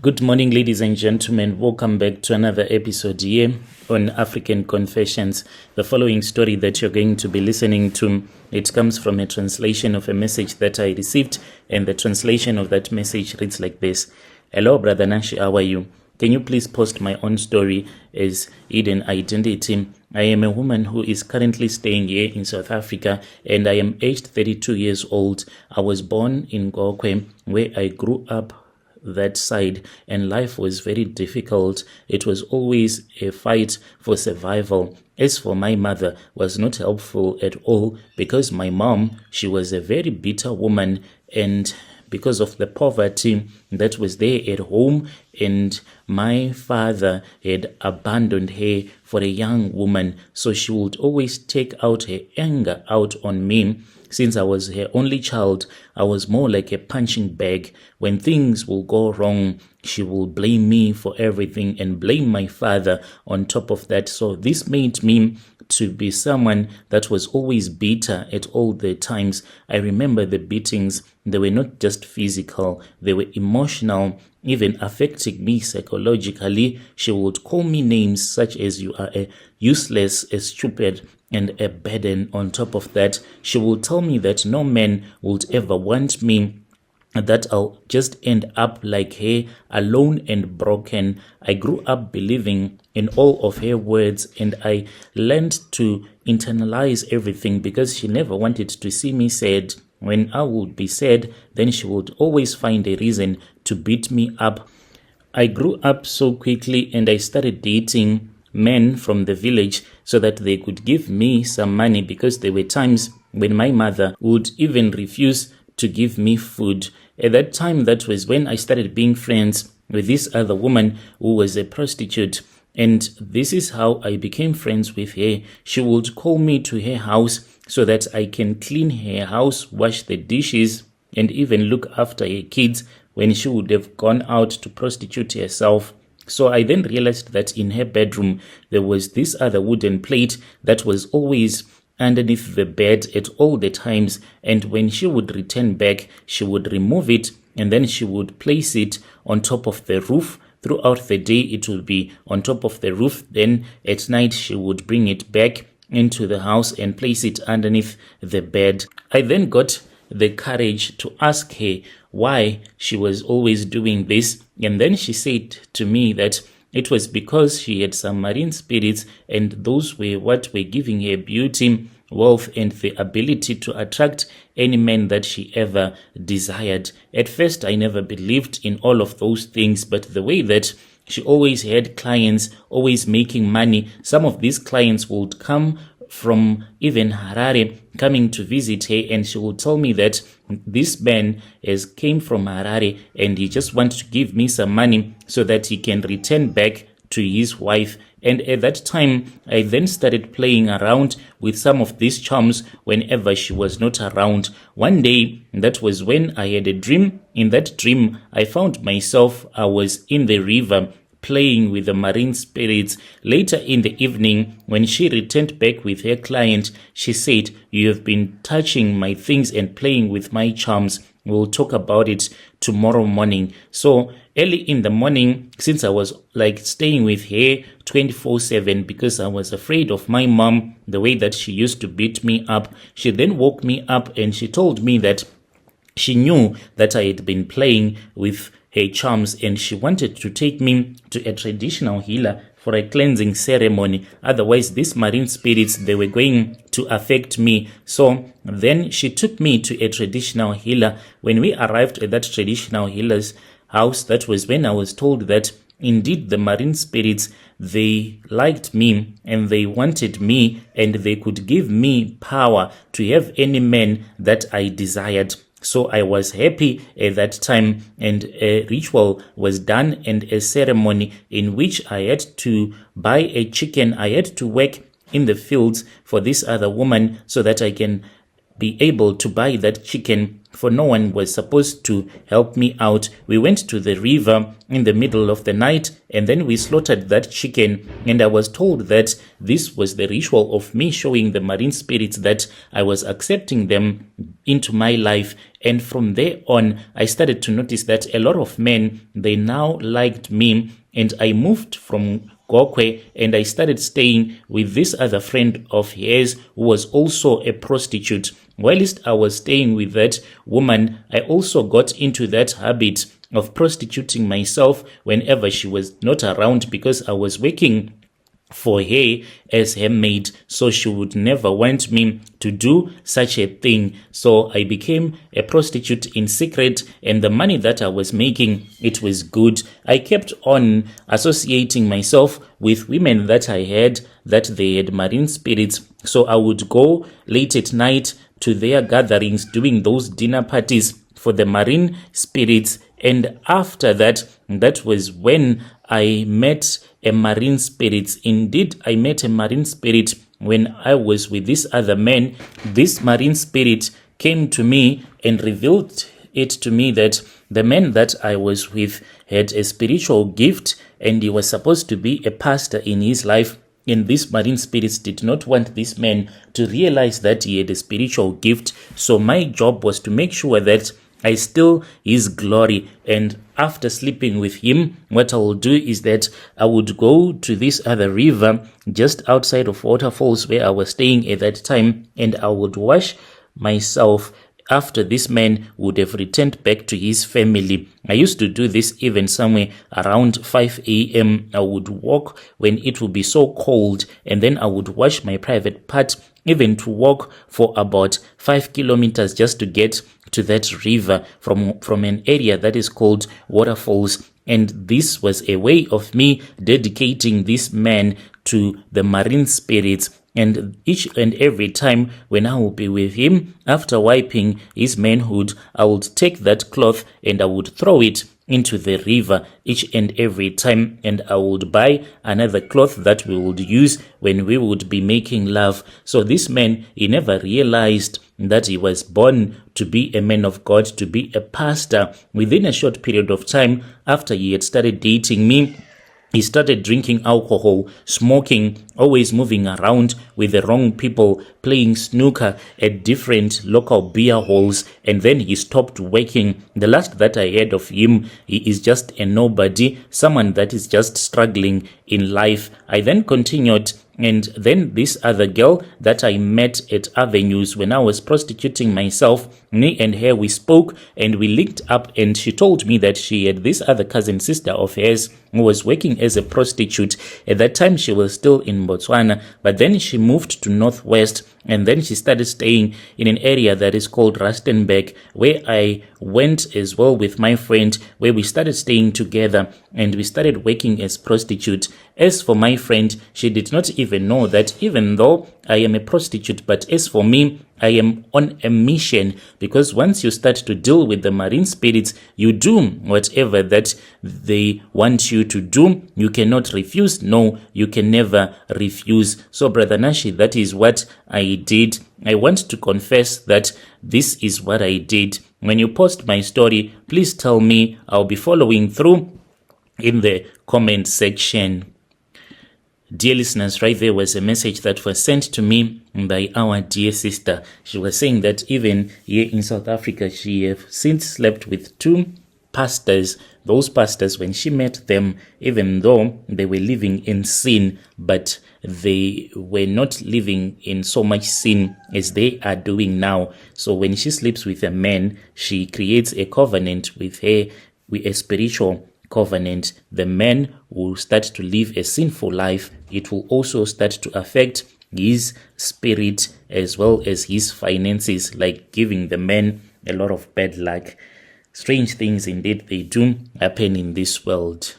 Good morning, ladies and gentlemen. Welcome back to another episode here on African Confessions. The following story that you're going to be listening to, it comes from a translation of a message that I received, and the translation of that message reads like this. Hello, Brother Nashi, how are you? Can you please post my own story as hidden identity? I am a woman who is currently staying here in South Africa, and I am aged 32 years old. I was born in Gokwe, where I grew up that side, and life was very difficult. It was always a fight for survival. As for my mother, was not helpful at all, because my mom, she was a very bitter woman, and because of the poverty that was there at home, and my father had abandoned her for a young woman, so she would always take out her anger out on me. Since I was her only child, I was more like a punching bag. When things will go wrong, she will blame me for everything and blame my father on top of that. So this made me to be someone that was always bitter at all the times. I remember the beatings. They were not just physical, they were emotional, even affecting me psychologically. She would call me names such as you are a useless, a stupid, and a burden. On top of that, she will tell me that no man would ever want me, that I'll just end up like her, alone and broken. I grew up believing in all of her words, and I learned to internalize everything because she never wanted to see me sad. When I would be sad, then she would always find a reason to beat me up. I grew up so quickly, and I started dating men from the village so that they could give me some money, because there were times when my mother would even refuse to give me food. At that time, that was when I started being friends with this other woman who was a prostitute. And this is how I became friends with her. She would call me to her house so that I can clean her house, wash the dishes, and even look after her kids when she would have gone out to prostitute herself. So I then realized that in her bedroom, there was this other wooden plate that was always underneath the bed at all the times. And when she would return back, she would remove it, and then she would place it on top of the roof. Throughout the day, it would be on top of the roof. Then at night, she would bring it back into the house and place it underneath the bed. I then got the courage to ask her why she was always doing this. And then she said to me that it was because she had some marine spirits, and those were what were giving her beauty, wealth, and the ability to attract any man that she ever desired. At first, I never believed in all of those things, but the way that she always had clients, always making money, some of these clients would come from even Harare, coming to visit her, and she would tell me that this man came from Harare and he just wants to give me some money so that he can return back to his wife. And at that time, I then started playing around with some of these charms whenever she was not around. One day, that was when I had a dream. In that dream, I found myself, I was in the river playing with the marine spirits. Later in the evening, when she returned back with her client, she said, "You have been touching my things and playing with my charms. We'll talk about it tomorrow morning." So early in the morning, since I was like staying with her 24/7 because I was afraid of my mom, the way that she used to beat me up, she then woke me up and she told me that she knew that I had been playing with her charms, and she wanted to take me to a traditional healer for a cleansing ceremony. Otherwise, these marine spirits, they were going to affect me. So then she took me to a traditional healer. When we arrived at that traditional healer's house, that was when I was told that indeed the marine spirits, they liked me and they wanted me, and they could give me power to have any man that I desired. So I was happy at that time, and a ritual was done and a ceremony in which I had to buy a chicken. I had to work in the fields for this other woman so that I can be able to buy that chicken for no one was supposed to help me out. We went to the river in the middle of the night, and then we slaughtered that chicken, and I was told that this was the ritual of me showing the marine spirits that I was accepting them into my life. And from there on, I started to notice that a lot of men, they now liked me, and I moved from Gokwe, and I started staying with this other friend of hers who was also a prostitute. Whilst I was staying with that woman, I also got into that habit of prostituting myself whenever she was not around, because I was working for her as her maid, so she would never want me to do such a thing. So I became a prostitute in secret, and the money that I was making, it was good. I kept on associating myself with women that I had, that they had marine spirits. So I would go late at night to their gatherings, doing those dinner parties for the marine spirits. And after that, that was when I met a marine spirit. Indeed, I met a marine spirit when I was with this other man. This marine spirit came to me and revealed it to me that the man that I was with had a spiritual gift, and he was supposed to be a pastor in his life. And these marine spirits did not want this man to realize that he had a spiritual gift. So my job was to make sure that I steal his glory. And after sleeping with him, what I will do is that I would go to this other river just outside of Waterfalls where I was staying at that time, and I would wash myself after this man would have returned back to his family. I used to do this even somewhere around 5 a.m. I would walk when it would be so cold, and then I would wash my private part, even to walk for about 5 kilometers just to get to that river from an area that is called Waterfalls. And this was a way of me dedicating this man to the marine spirits. And each and every time when I would be with him, after wiping his manhood, I would take that cloth and I would throw it into the river each and every time, and I would buy another cloth that we would use when we would be making love. So this man, he never realized that he was born to be a man of God, to be a pastor. Within a short period of time after he had started dating me, he started drinking alcohol, smoking, always moving around with the wrong people, playing snooker at different local beer halls, and then he stopped working. The last that I heard of him, he is just a nobody, someone that is just struggling in life. I then continued, and then this other girl that I met at Avenues when I was prostituting myself, me and her, we spoke and we linked up, and she told me that she had this other cousin sister of hers who was working as a prostitute. At that time, she was still in Botswana, but then she moved to Northwest, and then she started staying in an area that is called Rustenburg, where I went as well with my friend, where we started staying together and we started working as prostitute. As for my friend, she did not even know that even though I am a prostitute, but as for me, I am on a mission, because once you start to deal with the marine spirits, you do whatever that they want you to do. You cannot refuse. No, you can never refuse. So, Brother Nashi, that is what I did. I want to confess that this is what I did. When you post my story, please tell me. I'll be following through in the comment section. Dear listeners, right there was a message that was sent to me by our dear sister. She was saying that even here in South Africa, she have since slept with 2 pastors. Those pastors, when she met them, even though they were living in sin, but they were not living in so much sin as they are doing now. So when she sleeps with a man, she creates a covenant with her, with a spiritual covenant. The man will start to live a sinful life. It will also start to affect his spirit as well as his finances, like giving the man a lot of bad luck. Strange things indeed they do happen in this world.